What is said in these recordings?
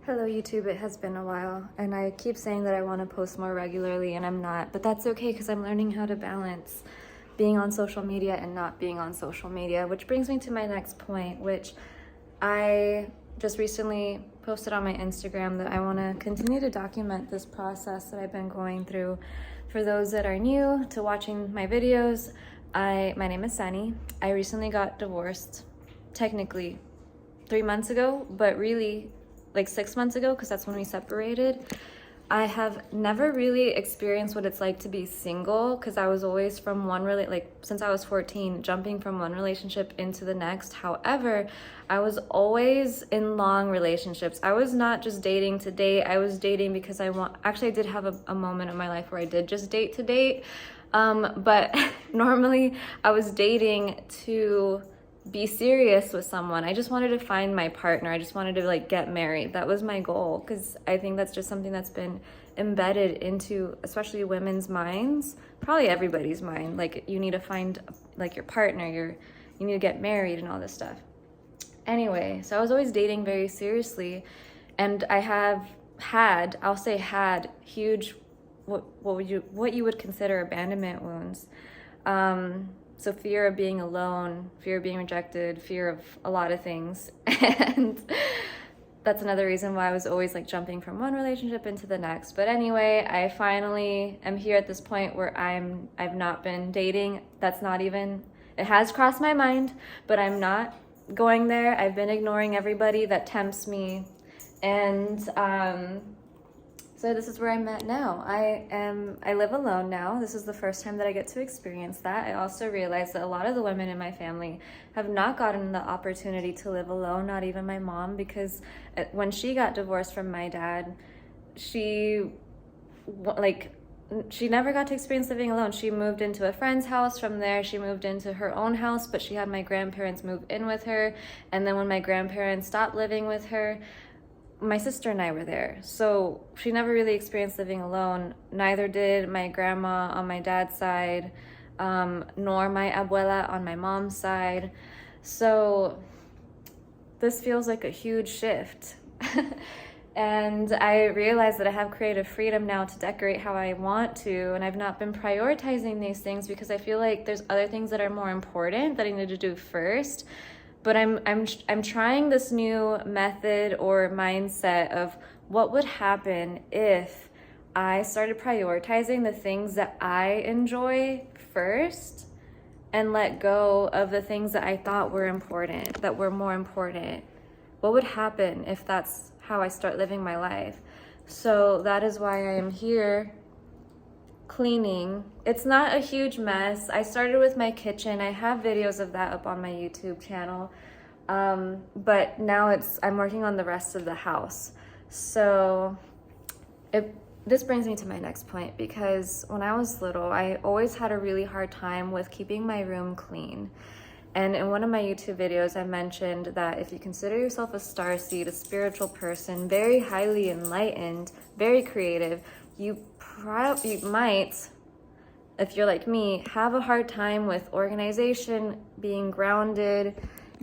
Hello YouTube, it has been a while and I keep saying that I want to post more regularly and I'm not, but that's okay because I'm learning how to balance being on social media and not being on social media, which brings me to my next point, which I just recently posted on my Instagram that I want to continue to document this process that I've been going through. For those that are new to watching my videos, my name is Sunny. I recently got divorced, technically 3 months ago, but really like 6 months ago because that's when we separated. I have never really experienced what it's like to be single because I was always from since I was 14, jumping from one relationship into the next. However, I was always in long relationships. I was not just dating to date. I was dating because I did have a moment in my life where I did just date to date. But normally I was dating to be serious with someone. I just wanted to find my partner. I just wanted to get married. That was my goal because I think that's just something that's been embedded into especially women's minds, probably everybody's mind. Like you need to find your partner, you need to get married and all this stuff. Anyway, so I was always dating very seriously and I have had huge what you would consider abandonment wounds. So fear of being alone, fear of being rejected, fear of a lot of things. And that's another reason why I was always jumping from one relationship into the next. But anyway, I finally am here at this point where I've not been dating. It has crossed my mind, but I'm not going there. I've been ignoring everybody that tempts me. And so this is where I'm at now. I live alone now. This is the first time that I get to experience that. I also realized that a lot of the women in my family have not gotten the opportunity to live alone, not even my mom, because when she got divorced from my dad, she never got to experience living alone. She moved into a friend's house. From there, she moved into her own house, but she had my grandparents move in with her. And then when my grandparents stopped living with her, my sister and I were there. So she never really experienced living alone. Neither did my grandma on my dad's side, nor my abuela on my mom's side. So this feels like a huge shift. And I realized that I have creative freedom now to decorate how I want to, and I've not been prioritizing these things because I feel like there's other things that are more important that I need to do first. But I'm trying this new method or mindset of what would happen if I started prioritizing the things that I enjoy first and let go of the things that I thought were important, that were more important. What would happen if that's how I start living my life? So that is why I am here cleaning. It's not a huge mess. I started with my kitchen. I have videos of that up on my YouTube channel. But now I'm working on the rest of the house. So this brings me to my next point, because when I was little, I always had a really hard time with keeping my room clean. And in one of my YouTube videos, I mentioned that if you consider yourself a starseed, a spiritual person, very highly enlightened, very creative, you might, if you're like me, have a hard time with organization, being grounded,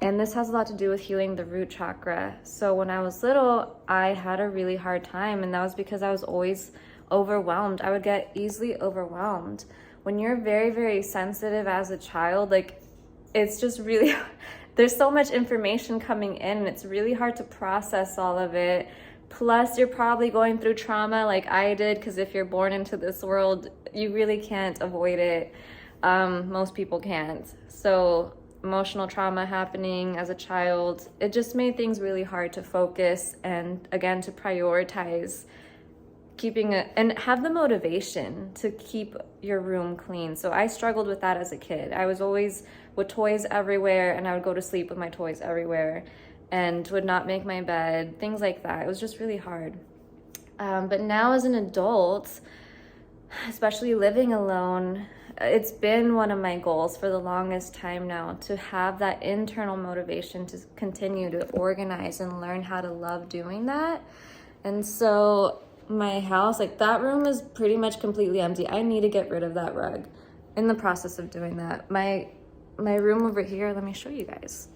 and this has a lot to do with healing the root chakra. So when I was little, I had a really hard time, and that was because I was always overwhelmed. I would get easily overwhelmed. When you're very, very sensitive as a child, it's just really, there's so much information coming in, and it's really hard to process all of it. Plus, you're probably going through trauma like I did, because if you're born into this world, you really can't avoid it. Most people can't. So emotional trauma happening as a child, it just made things really hard to focus and, again, to prioritize keeping it and have the motivation to keep your room clean. So I struggled with that as a kid. I was always with toys everywhere, and I would go to sleep with my toys everywhere and would not make my bed, things like that. It was just really hard. But now as an adult, especially living alone, it's been one of my goals for the longest time now to have that internal motivation to continue to organize and learn how to love doing that. And so my house, that room is pretty much completely empty. I need to get rid of that rug. In the process of doing that, my room over here, let me show you guys.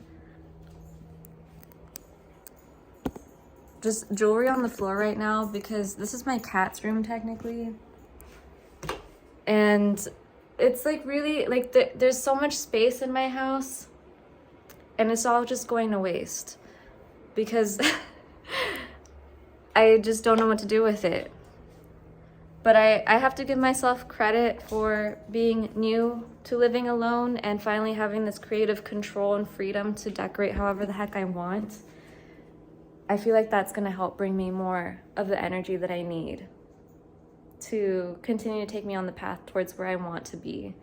just jewelry on the floor right now because this is my cat's room technically. And it's like really, like there's so much space in my house and it's all just going to waste because I just don't know what to do with it. But I have to give myself credit for being new to living alone and finally having this creative control and freedom to decorate however the heck I want. I feel like that's gonna help bring me more of the energy that I need to continue to take me on the path towards where I want to be.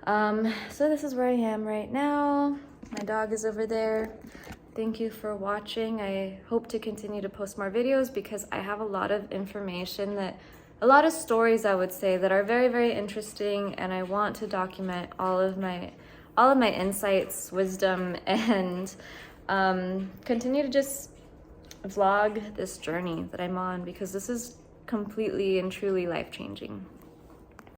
So this is where I am right now. My dog is over there. Thank you for watching. I hope to continue to post more videos because I have a lot of information a lot of stories I would say that are very, very interesting, and I want to document all of my insights, wisdom, and continue to just vlog this journey that I'm on because this is completely and truly life-changing.